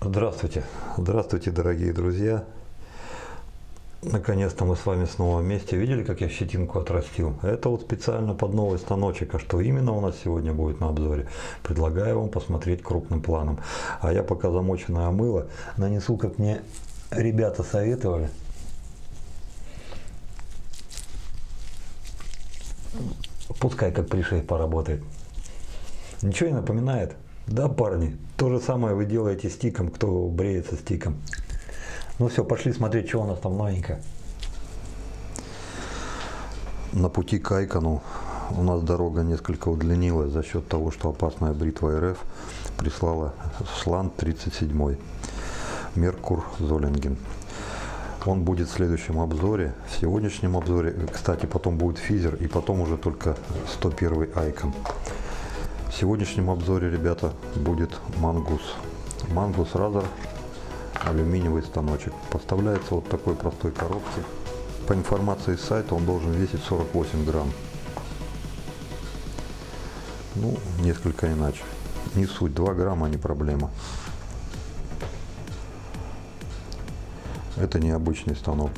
Здравствуйте, здравствуйте, дорогие друзья! Наконец-то мы с вами снова вместе. Видели, как я щетинку отрастил? Это вот специально под новый станочек. А что именно у нас сегодня будет на обзоре, предлагаю вам посмотреть крупным планом. А я пока замоченное мыло нанесу, как мне ребята советовали. Пускай как пришей поработает. Ничего не напоминает? Да, парни? То же самое вы делаете стиком, кто бреется стиком. Ну все, пошли смотреть, что у нас там новенькое. На пути к Айкону у нас дорога несколько удлинилась за счет того, что опасная бритва РФ прислала шланг 37 Меркур Золинген. Он будет в следующем обзоре. В сегодняшнем обзоре, кстати, потом будет физер и потом уже только 101 Айкон. В сегодняшнем обзоре, ребята, будет Мангус. Мангус Разор, алюминиевый станочек. Поставляется вот в такой простой коробке. По информации с сайта он должен весить 48 грамм. Ну, несколько иначе. Не суть, 2 грамма не проблема. Это необычный станок.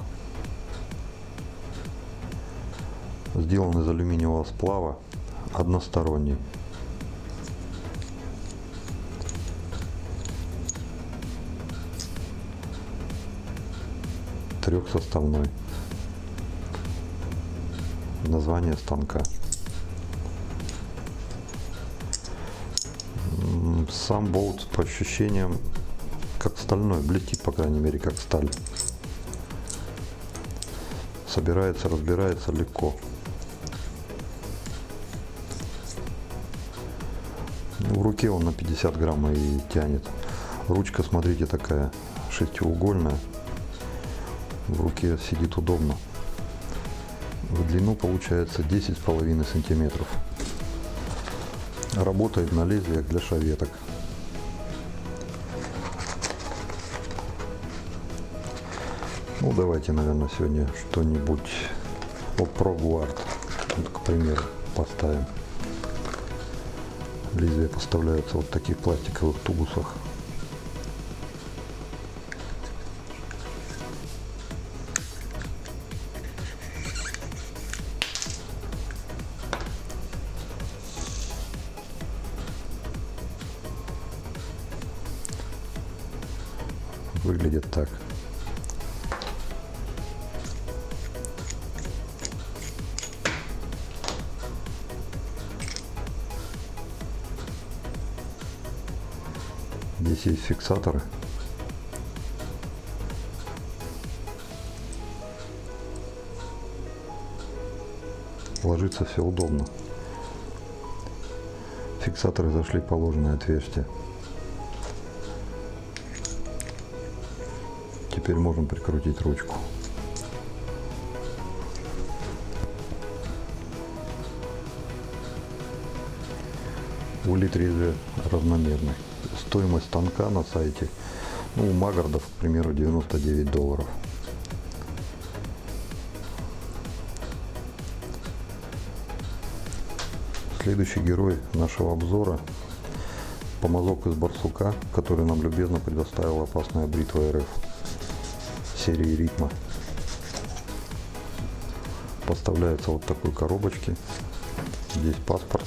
Сделан из алюминиевого сплава, односторонний. Трехсоставной. Название станка. Сам болт по ощущениям как стальной, блестит, по крайней мере, как сталь. Собирается, разбирается легко. В руке он на 50 грамм и тянет. Ручка, смотрите, такая шестиугольная. В руке сидит удобно. В длину получается 10,5 сантиметров. Работает на лезвиях для шаветок. Ну, давайте, наверное, сегодня что-нибудь от ProGuard, вот, к примеру, поставим. Лезвия поставляются вот в таких пластиковых тубусах. Выглядит так. Здесь есть фиксаторы. Ложится все удобно. Фиксаторы зашли в положенное отверстие. Теперь можем прикрутить ручку. Улит лезвия равномерный. Стоимость станка на сайте, ну, у Магардов, к примеру, $99. Следующий герой нашего обзора — помазок из барсука, который нам любезно предоставила опасная бритва РФ серии Ритма. Поставляется вот в такой коробочке. Здесь паспорт.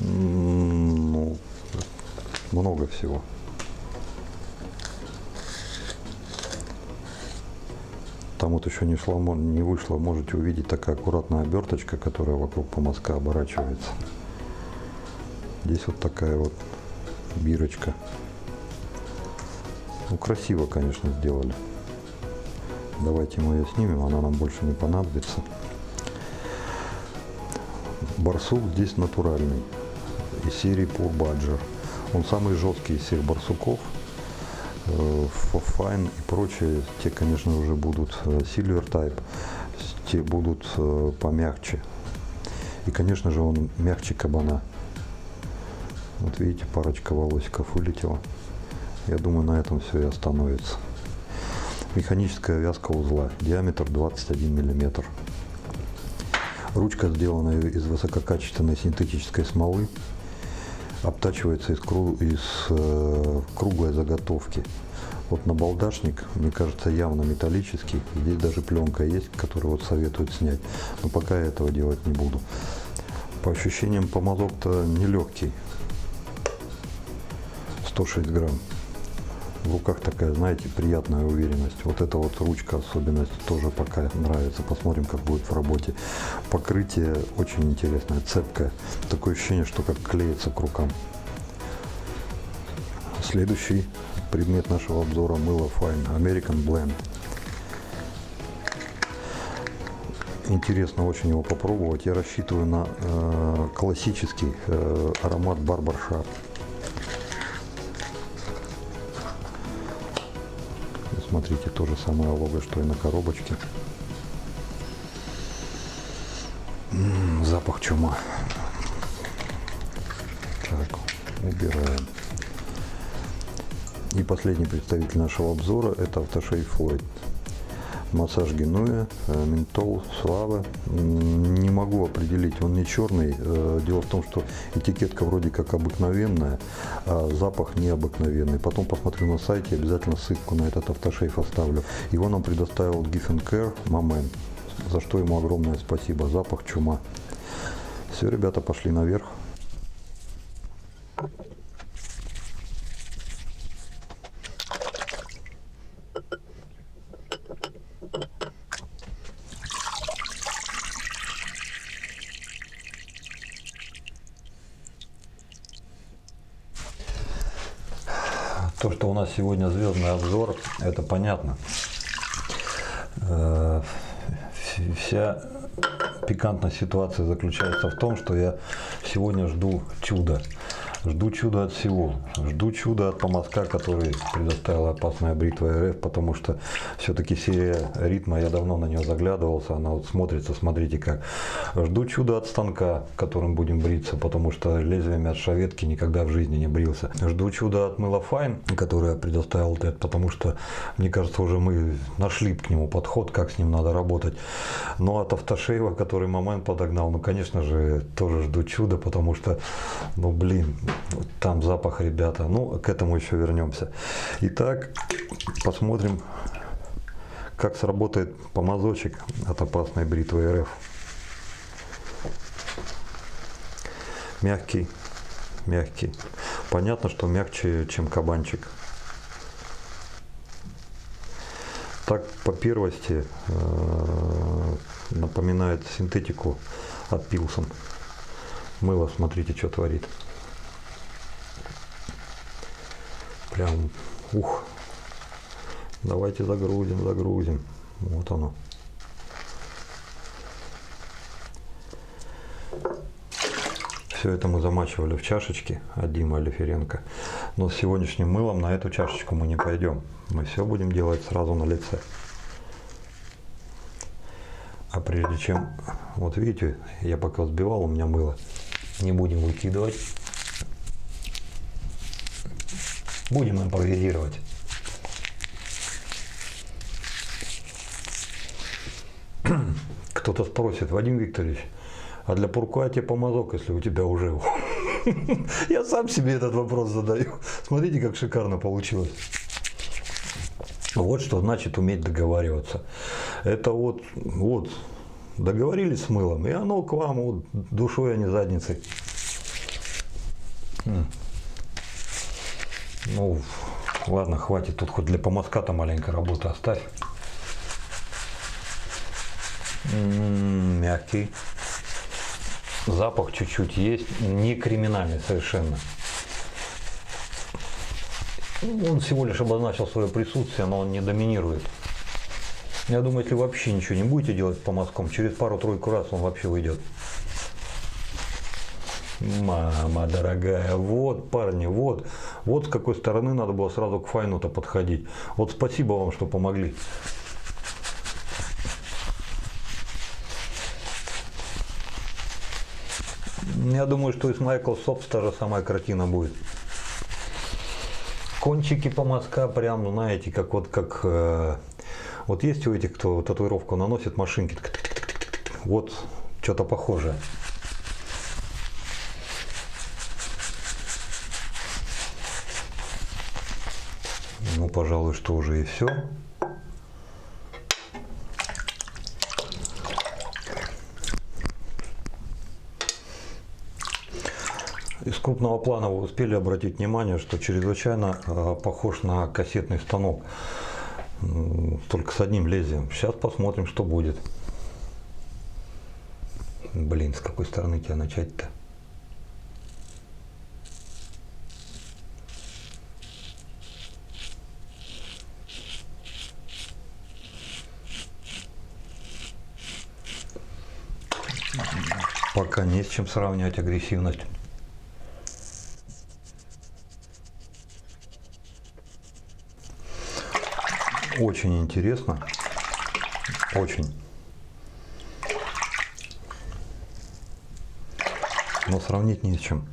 Ну, много всего. Там вот еще не вышло, можете увидеть такая аккуратная оберточка, которая вокруг помазка оборачивается. Здесь вот такая вот бирочка. Ну, красиво, конечно, сделали. Давайте мы ее снимем, она нам больше не понадобится. Барсук здесь натуральный, из серии Pure Badger. Он самый жесткий из всех барсуков. Fine и прочие, те, конечно, уже будут Silver Type, те будут помягче. И, конечно же, он мягче кабана. Вот видите, парочка волосиков вылетела. Я думаю, на этом все и остановится. Механическая вязка узла. Диаметр 21 мм. Ручка сделана из высококачественной синтетической смолы. Обтачивается из круглой заготовки. Вот набалдашник, мне кажется, явно металлический. Здесь даже пленка есть, которую вот советуют снять. Но пока я этого делать не буду. По ощущениям, помазок-то нелегкий. 106 грамм. В руках такая, знаете, приятная уверенность. Вот эта вот ручка, особенность, тоже пока нравится. Посмотрим, как будет в работе. Покрытие очень интересное, цепкое. Такое ощущение, что как клеится к рукам. Следующий предмет нашего обзора — мыло Fine American Blend. Интересно очень его попробовать. Я рассчитываю на классический аромат Barbershop. Смотрите, то же самое лого, что и на коробочке. Запах чума. Так, убираем. И последний представитель нашего обзора — это Aftershave Floyd. Массаж Генуя, ментол, слава. Не могу определить, он не черный. Дело в том, что этикетка вроде как обыкновенная, а запах необыкновенный. Потом посмотрю на сайте, обязательно ссылку на этот автошейф оставлю. Его нам предоставил Giffen Care Moment, за что ему огромное спасибо. Запах чума. Все, ребята, пошли наверх. То, что у нас сегодня звездный обзор, это понятно. Вся пикантность ситуации заключается в том, что я сегодня жду чуда. Жду чуда от всего. Жду чуда от помазка, который предоставила опасная бритва РФ, потому что все-таки серия Ритма, я давно на нее заглядывался, она вот смотрится, смотрите как. Жду чуда от станка, которым будем бриться, потому что лезвиями от шаветки никогда в жизни не брился. Жду чуда от мыла Fine, которое предоставил Тед, потому что, мне кажется, уже мы нашли к нему подход, как с ним надо работать. Но от автошейва, который Момент подогнал, ну, конечно же, тоже жду чуда, потому что, ну, блин, там запах, ребята. Ну, к этому еще вернемся. Итак, посмотрим, как сработает помазочек от опасной бритвы РФ. Мягкий, мягкий. Понятно, что мягче, чем кабанчик. Так, по первости, напоминает синтетику от Pilsen. Мыло, смотрите, что творит. Прям, ух. Давайте загрузим, загрузим. Вот оно. Все это мы замачивали в чашечке от Димы Алиференко. Но с сегодняшним мылом на эту чашечку мы не пойдем. Мы все будем делать сразу на лице. А прежде чем, вот видите, я пока взбивал, у меня мыло. Не будем выкидывать. Будем импровизировать. Кто-то спросит: Вадим Викторович, а для пуркуа тебе помазок, если у тебя уже... Я сам себе этот вопрос задаю. Смотрите, как шикарно получилось. Вот что значит уметь договариваться. Это вот договорились с мылом, и оно к вам вот душой, а не задницей. Ну, ладно, хватит, тут хоть для помазка-то маленькая работа оставь. Мягкий. Запах чуть-чуть есть, не криминальный совершенно. Он всего лишь обозначил свое присутствие, но он не доминирует. Я думаю, если вообще ничего не будете делать с помазком, через пару-тройку раз он вообще уйдет. Мама дорогая, вот, парни, вот с какой стороны надо было сразу к Файну-то подходить. Вот спасибо вам, что помогли. Я думаю, что и с Michael Sobs та же самая картина будет. Кончики помазка прям, знаете, как вот вот есть у этих, кто татуировку наносит, машинки. Вот что-то похожее. Ну, пожалуй, что уже и все. Из крупного плана вы успели обратить внимание, что чрезвычайно похож на кассетный станок, только с одним лезвием. Сейчас посмотрим, что будет. Блин, с какой стороны тебя начать-то? Пока не с чем сравнивать агрессивность. Очень интересно. Очень. Но сравнить не с чем.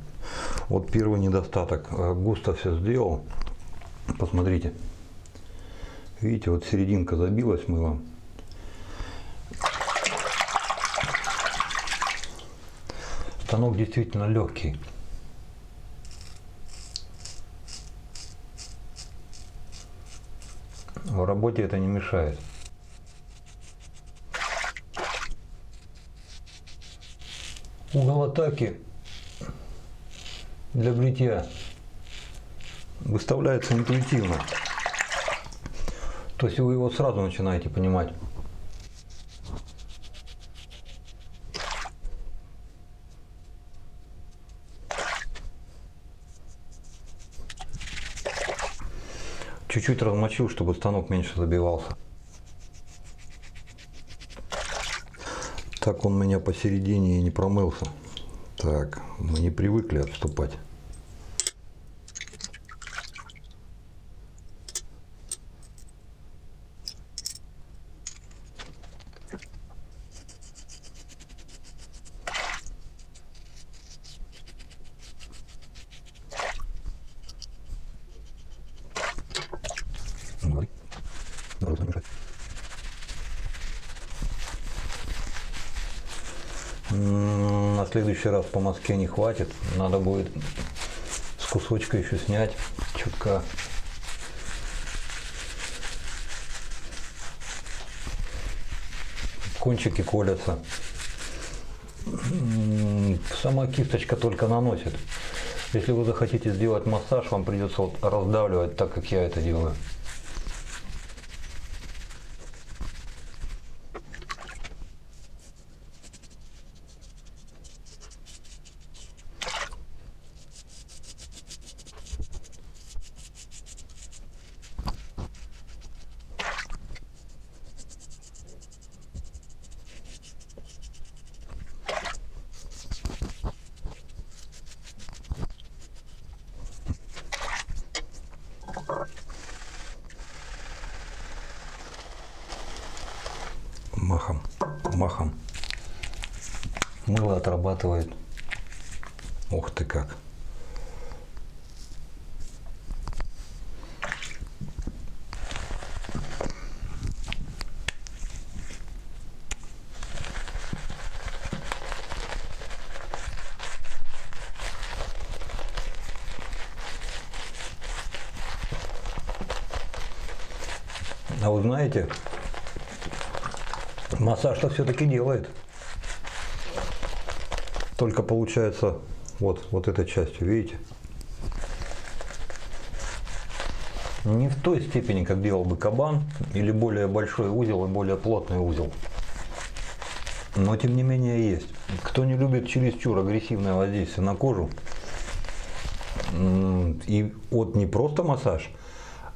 Вот первый недостаток. Густо все сделал. Посмотрите. Видите, вот серединка забилась мылом. Станок действительно легкий. В работе это не мешает. Угол атаки для бритья выставляется интуитивно. То есть вы его сразу начинаете понимать. Чуть-чуть размочил, чтобы станок меньше забивался. Так он у меня посередине и не промылся. Так, мы не привыкли отступать. На следующий раз по мазке не хватит, надо будет с кусочка еще снять чутка. Кончики колятся. Сама кисточка только наносит. Если вы захотите сделать массаж, вам придется вот раздавливать так, как я это делаю. Махом. Мыло отрабатывает. Ух ты как. А вы знаете, массаж-то все-таки делает. Только получается вот этой частью, видите? Не в той степени, как делал бы кабан, или более большой узел и более плотный узел. Но тем не менее есть. Кто не любит чересчур агрессивное воздействие на кожу, и вот не просто массаж,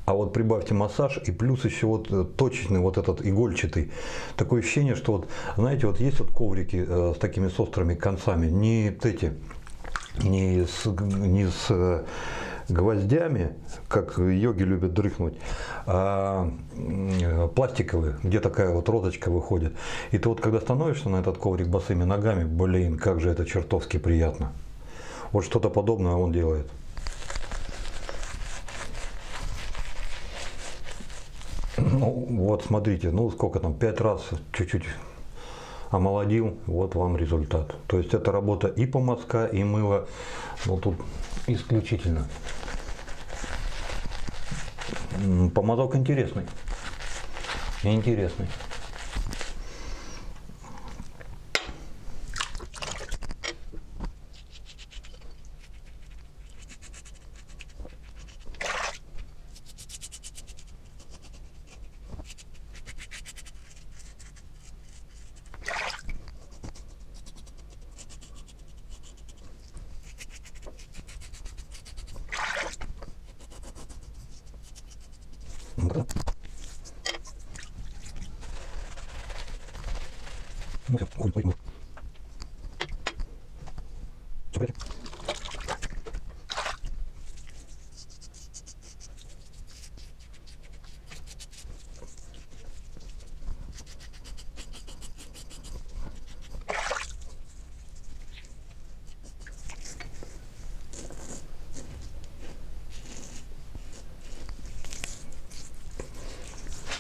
а вот прибавьте массаж и плюс еще вот точечный вот этот игольчатый. Такое ощущение, что вот, знаете, вот есть вот коврики с такими с острыми концами, не с гвоздями, как йоги любят дрыхнуть, а пластиковые, где такая вот розочка выходит. И ты вот когда становишься на этот коврик босыми ногами, блин, как же это чертовски приятно. Вот что-то подобное он делает. Ну, вот смотрите, ну сколько там, 5 раз чуть-чуть омолодил, вот вам результат. То есть это работа и помазка, и мыла, ну тут исключительно. Помазок интересный. Интересный. Ну, все, ой.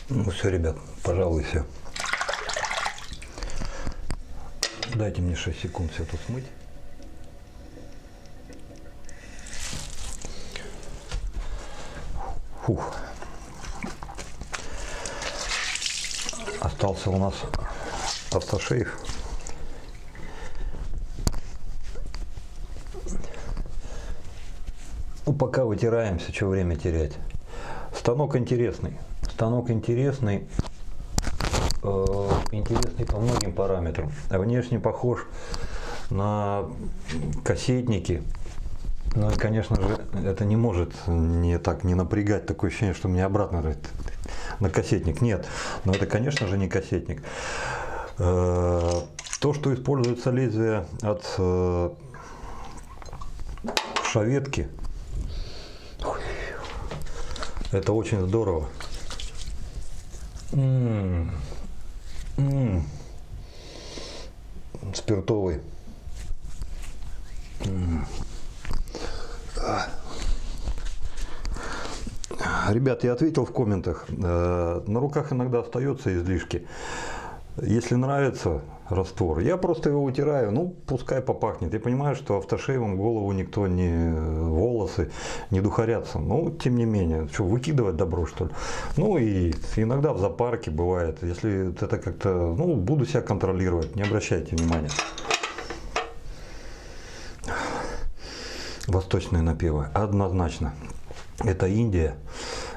Ну все, ребят, пожалуй, все. Дайте мне 6 секунд все тут смыть. Фух. Остался у нас автошейв. Ну, пока вытираемся, что время терять. Станок интересный. Станок интересный. Интересный по многим параметрам. Внешне похож на кассетники. Ну и, конечно же, это не может не напрягать. Такое ощущение, что мне обратно на кассетник. Нет, но это, конечно же, не кассетник. То, что используется лезвие от шаветки, это очень здорово. Спиртовый. Ребят, я ответил в комментах. На руках иногда остается излишки. Если нравится раствор, я просто его вытираю, ну пускай попахнет. Я понимаю, что автошейвом голову никто не, волосы не духарятся. Но тем не менее, что, выкидывать добро, что ли? Ну и иногда в зоопарке бывает. Если это как-то, ну, буду себя контролировать, не обращайте внимания. Восточные напевы, однозначно. Это Индия,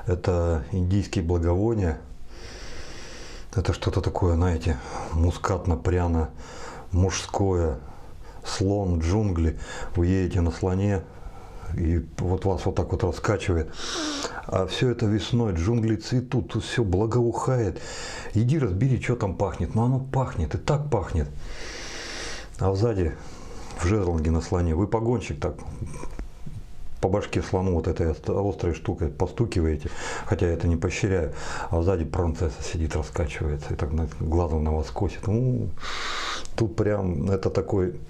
это индийские благовония. Это что-то такое, знаете, мускатно-пряно, мужское, слон, джунгли. Вы едете на слоне, и вот вас вот так вот раскачивает. А все это весной, джунгли цветут, тут все благоухает. Иди разбери, что там пахнет. Но оно пахнет, и так пахнет. А сзади, в жезлонге на слоне, вы погонщик так по башке слону вот этой острой штукой постукиваете, хотя я это не поощряю, а сзади принцесса сидит, раскачивается и так глазом на вас косит. Ну, тут прям это такой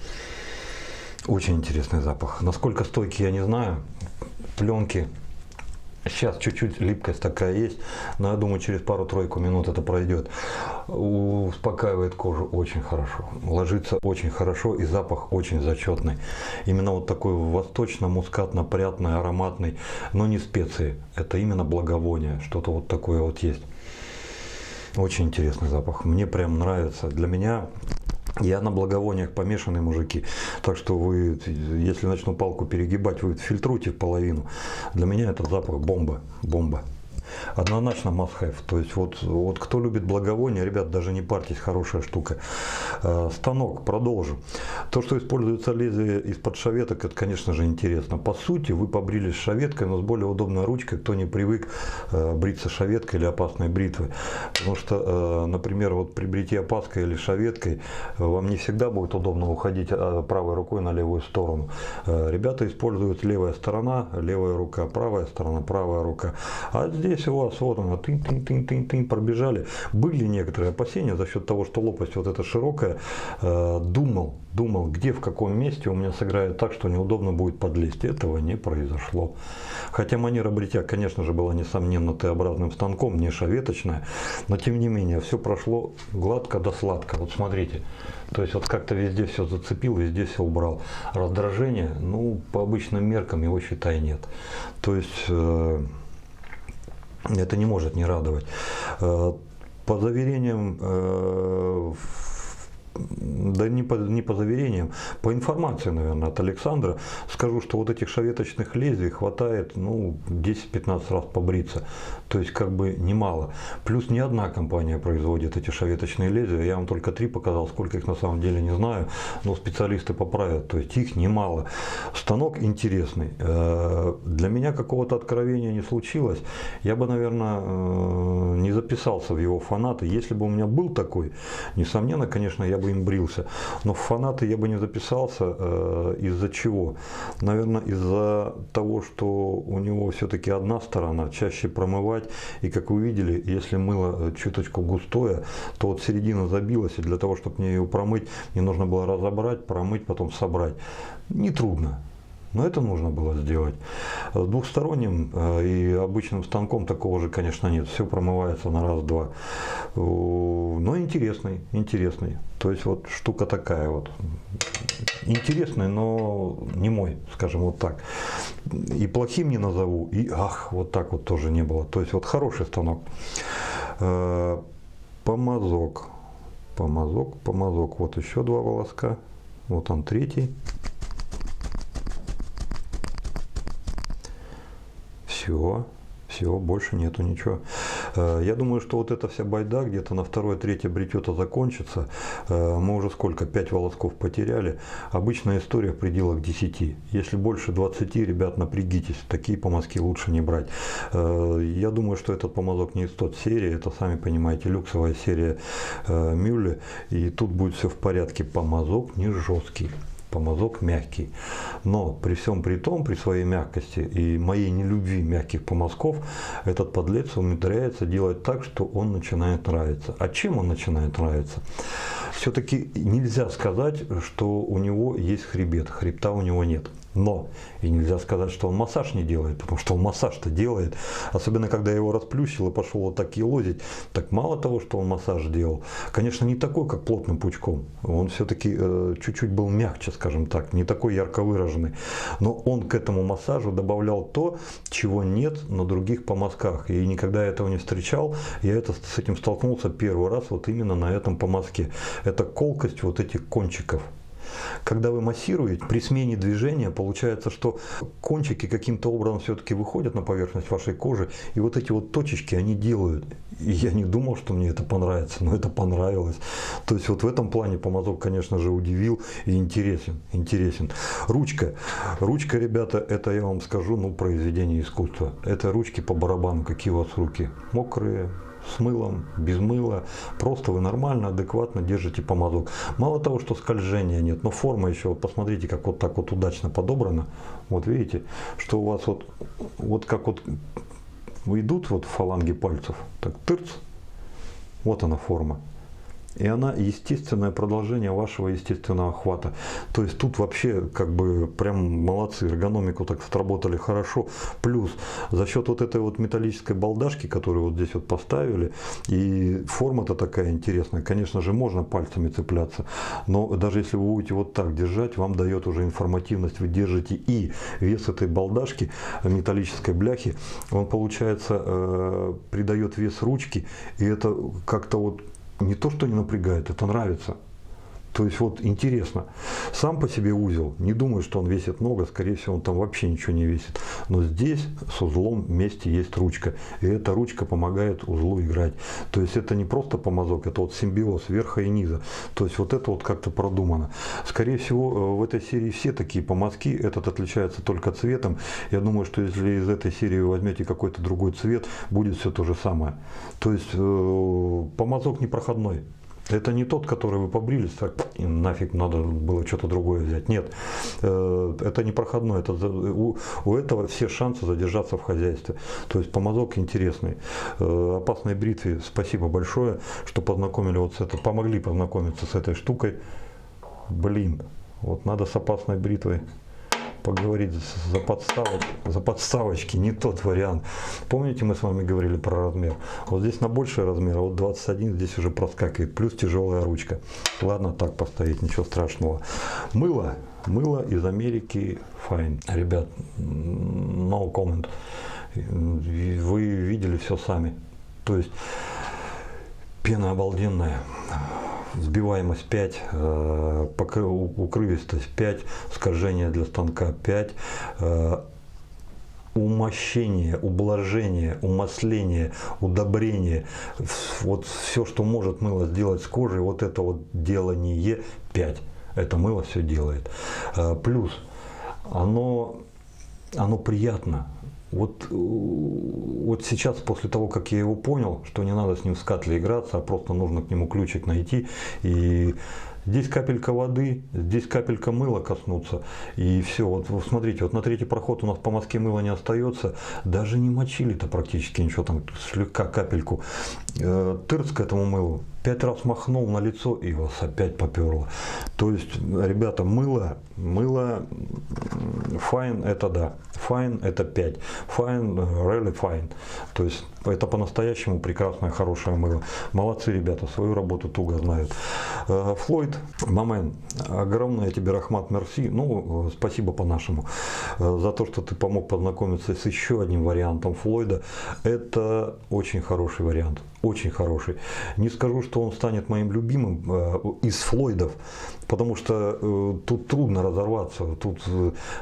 очень интересный запах. Насколько стойкий, я не знаю. Пленки. Сейчас чуть-чуть липкость такая есть, но я думаю, через пару-тройку минут это пройдет. Успокаивает кожу очень хорошо, ложится очень хорошо и запах очень зачетный. Именно вот такой восточно-мускатно-пряный, ароматный, но не специи. Это именно благовоние, что-то вот такое вот есть. Очень интересный запах, мне прям нравится. Для меня... Я на благовониях помешанный, мужики. Так что вы, если начну палку перегибать, вы фильтруйте в половину. Для меня это запах бомба. Бомба. Однозначно must have. То есть вот кто любит благовония, ребят, даже не парьтесь, хорошая штука. Станок, продолжим. То, что используется лезвие из-под шаветок, это, конечно же, интересно. По сути, вы побрились шаветкой, но с более удобной ручкой, кто не привык бриться шаветкой или опасной бритвой. Потому что, например, вот при бритье опаской или шаветкой вам не всегда будет удобно уходить правой рукой на левую сторону. Ребята используют левая сторона, левая рука, правая сторона, правая рука. А здесь здесь у вас вот она, тынь, пробежали. Были некоторые опасения за счет того, что лопасть вот эта широкая. Думал, где, в каком месте у меня сыграет так, что неудобно будет подлезть. Этого не произошло. Хотя манера бритья, конечно же, была несомненно Т-образным станком, не шаветочная. Но тем не менее, все прошло гладко да сладко. Вот смотрите. То есть вот как-то везде все зацепил, везде все убрал. Раздражение, ну, по обычным меркам его, считай, нет. То есть это не может не радовать. По заверениям, да не по заверениям, по информации, наверное, от Александра, скажу, что вот этих шаветочных лезвий хватает, ну, 10-15 раз побриться. То есть, как бы, немало. Плюс не одна компания производит эти шаветочные лезвия. Я вам только 3 показал, сколько их на самом деле не знаю, но специалисты поправят. То есть, их немало. Станок интересный. Для меня какого-то откровения не случилось. Я бы, наверное, не записался в его фанаты. Если бы у меня был такой, несомненно, конечно, я бы им брился. Но в фанаты я бы не записался. Из-за чего? Наверное, из-за того, что у него все-таки одна сторона, чаще промывать. И как вы видели, если мыло чуточку густое, то вот середина забилась, и для того, чтобы мне ее промыть, мне нужно было разобрать, промыть, потом собрать. Нетрудно. Но это нужно было сделать. С двухсторонним и обычным станком такого же, конечно, нет. Все промывается на раз-два. Но интересный. То есть вот штука такая вот. Интересный, но не мой, скажем вот так. И плохим не назову, и вот так вот тоже не было. То есть вот хороший станок. Помазок. Вот еще 2 волоска. Вот он 3. Все, больше нету ничего. Я думаю, что вот эта вся байда где-то на 2-3 бритье-то закончится. Мы уже сколько? 5 волосков потеряли. Обычная история в пределах 10. Если больше 20, ребят, напрягитесь. Такие помазки лучше не брать. Я думаю, что этот помазок не из той серии. Это, сами понимаете, люксовая серия Мюлле. И тут будет все в порядке. Помазок не жесткий. Помазок мягкий. Но при всем при том, при своей мягкости и моей нелюбви мягких помазков, этот подлец умудряется делать так, что он начинает нравиться. А чем он начинает нравиться? Все-таки нельзя сказать, что у него есть хребет. Хребта у него нет. Но и нельзя сказать, что он массаж не делает, потому что он массаж-то делает. Особенно, когда я его расплющил и пошел вот так елозить. Так мало того, что он массаж делал, конечно, не такой, как плотным пучком. Он все-таки чуть-чуть был мягче, скажем так, не такой ярко выраженный. Но он к этому массажу добавлял то, чего нет на других помазках. И никогда я этого не встречал. Я с этим столкнулся первый раз вот именно на этом помазке. Это колкость вот этих кончиков. Когда вы массируете, при смене движения получается, что кончики каким-то образом все-таки выходят на поверхность вашей кожи, и вот эти вот точечки они делают. И я не думал, что мне это понравится, но это понравилось. То есть вот в этом плане помазок, конечно же, удивил и интересен. Ручка, ребята, это я вам скажу, ну, произведение искусства. Это ручки по барабану, какие у вас руки, мокрые, с мылом, без мыла, просто вы нормально, адекватно держите помазок. Мало того, что скольжения нет, но форма еще, посмотрите, как вот так вот удачно подобрана. Вот видите, что у вас вот как вот идут вот фаланги пальцев, так тырц, вот она форма. И она естественное продолжение вашего естественного охвата. То есть тут вообще как бы прям молодцы, эргономику так сработали хорошо. Плюс за счет вот этой вот металлической балдашки, которую вот здесь вот поставили, и форма-то такая интересная, конечно же, можно пальцами цепляться. Но даже если вы будете вот так держать, вам дает уже информативность, вы держите и вес этой балдашки, металлической бляхи, он получается придает вес ручки, и это как-то вот не то, что не напрягает, это нравится. То есть вот интересно. Сам по себе узел, не думаю, что он весит много, скорее всего он там вообще ничего не весит. Но здесь с узлом вместе есть ручка. И эта ручка помогает узлу играть. То есть это не просто помазок, это вот симбиоз верха и низа. То есть вот это вот как-то продумано. Скорее всего в этой серии все такие помазки, этот отличается только цветом. Я думаю, что если из этой серии вы возьмете какой-то другой цвет, будет все то же самое. То есть помазок непроходной. Это не тот, который вы побрились, так и нафиг надо было что-то другое взять. Нет, это не проходной. Это, у этого все шансы задержаться в хозяйстве. То есть помазок интересный. Опасной бритве спасибо большое, что познакомили вот с этой, помогли познакомиться с этой штукой. Блин, вот надо с опасной бритвой поговорить за подставочки, не тот вариант. Помните, мы с вами говорили про размер? Вот здесь на больший размер, а вот 21 здесь уже проскакивает, плюс тяжелая ручка. Ладно, так поставить, ничего страшного. Мыло из Америки Fine. Ребят, no comment. Вы видели все сами. То есть пена обалденная. Взбиваемость 5, укрывистость 5, скольжение для станка 5, умощение, ублажение, умасление, удобрение, вот все, что может мыло сделать с кожей, вот это вот делание 5, это мыло все делает. Плюс оно приятно. Вот сейчас, после того, как я его понял, что не надо с ним в скатле играться, а просто нужно к нему ключик найти, и здесь капелька воды, здесь капелька мыла коснуться, и все. Вот смотрите, вот на третий проход у нас по мазке мыла не остается, даже не мочили-то практически ничего, там слегка капельку. Тырц к этому мылу, 5 раз махнул на лицо, и вас опять поперло. То есть, ребята, мыло fine это да, fine это 5, fine really fine. То есть это по-настоящему прекрасное, хорошее мыло. Молодцы, ребята, свою работу туго знают. Флойд, Мамен, огромное тебе рахмат мерси. Ну, спасибо по-нашему за то, что ты помог познакомиться с еще одним вариантом Флойда. Это очень хороший вариант. Очень хороший. Не скажу, что он станет моим любимым из Флойдов, потому что тут трудно разорваться. Тут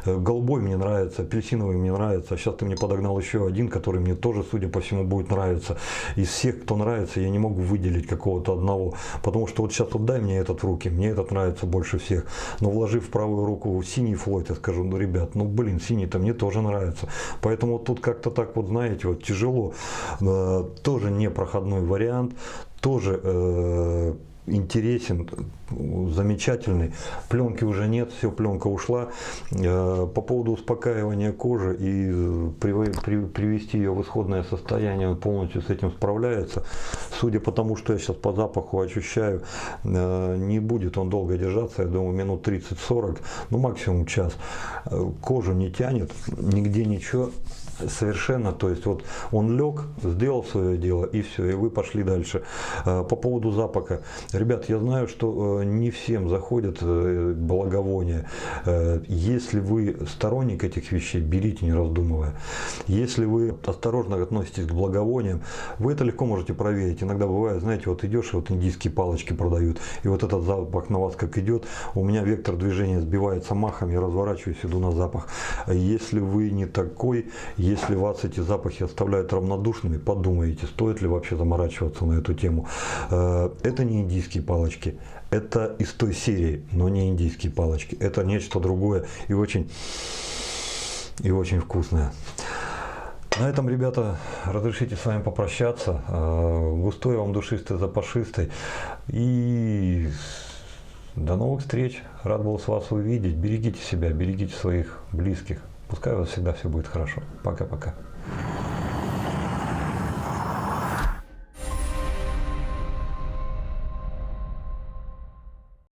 голубой мне нравится, апельсиновый мне нравится. А сейчас ты мне подогнал еще один, который мне тоже, судя по всему, будет нравиться. Из всех, кто нравится, я не могу выделить какого-то одного. Потому что вот сейчас вот дай мне этот в руки, мне этот нравится больше всех. Но вложив в правую руку синий Флойд, я скажу, ну, ребят, ну, блин, синий-то мне тоже нравится. Поэтому вот тут как-то так вот, знаете, вот тяжело. Тоже непроходной вариант, тоже интересен, замечательный. Пленки уже нет, все, пленка ушла. По поводу успокаивания кожи и привести ее в исходное состояние, он полностью с этим справляется. Судя по тому, что я сейчас по запаху ощущаю, не будет он долго держаться, я думаю, минут 30-40, ну максимум час. Кожу не тянет, нигде ничего. Совершенно, то есть вот он лег, сделал свое дело и все, и вы пошли дальше. По поводу запаха, ребят, я знаю, что не всем заходят благовония. Если вы сторонник этих вещей, берите, не раздумывая. Если вы осторожно относитесь к благовониям, вы это легко можете проверить. Иногда бывает, знаете, вот идешь, и вот индийские палочки продают, и вот этот запах на вас как идет, у меня вектор движения сбивается махом, я разворачиваюсь, иду на запах. Если вы не такой, если вас эти запахи оставляют равнодушными, подумайте, стоит ли вообще заморачиваться на эту тему. Это не индийские палочки, это из той серии, но не индийские палочки. Это нечто другое и очень вкусное. На этом, ребята, разрешите с вами попрощаться. Густой вам душистый, запашистый. И до новых встреч. Рад был с вас увидеть. Берегите себя, берегите своих близких. Пускай у вас всегда все будет хорошо. Пока-пока.